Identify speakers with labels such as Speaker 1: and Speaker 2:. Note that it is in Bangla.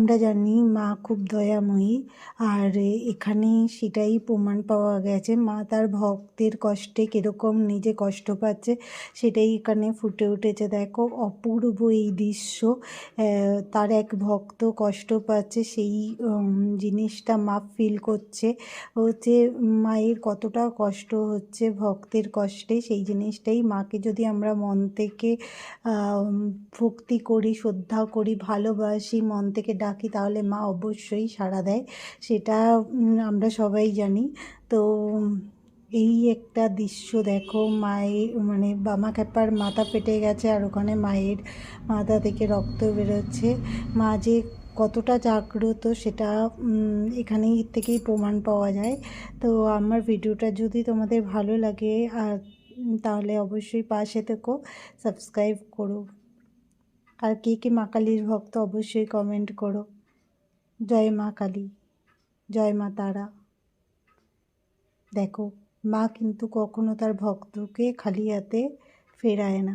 Speaker 1: আমরা জানি মা খুব দয়াময়ী, আর এখানে সেটাই প্রমাণ পাওয়া গেছে। মা তার ভক্তের কষ্টে কীরকম নিজে কষ্ট পাচ্ছে সেটাই এখানে ফুটে উঠেছে। দেখো অপূর্ব এই দৃশ্য। তার এক ভক্ত কষ্ট পাচ্ছে, সেই জিনিসটা মা ফিল করছে হচ্ছে মায়ের কতটা কষ্ট হচ্ছে ভক্তের কষ্টে। সেই জিনিসটাই মাকে যদি আমরা মন থেকে ভক্তি করি, শ্রদ্ধা করি, ভালোবাসি, মন থেকে ডাকি, তাহলে মা অবশ্যই সাড়া দেয়। সেটা আমরা সবাই জানি। তো এই একটা দৃশ্য দেখো, মায়ের মানে বামা খ্যাপার মাথা ফেটে গেছে আর ওখানে মায়ের মাথা থেকে রক্ত বেরোচ্ছে। মা যে কতটা জাগ্রত সেটা এখানেই থেকেই প্রমাণ পাওয়া যায়। তো আমার ভিডিওটা যদি তোমাদের ভালো লাগে আর তাহলে অবশ্যই পাশে থেকো, সাবস্ক্রাইব করো। আর কে কে মা কালীর ভক্ত অবশ্যই কমেন্ট করো। জয় মা কালী, জয় মা তারা। দেখো মা কিন্তু কখনো তার ভক্তকে খালি হাতে ফেরায় না।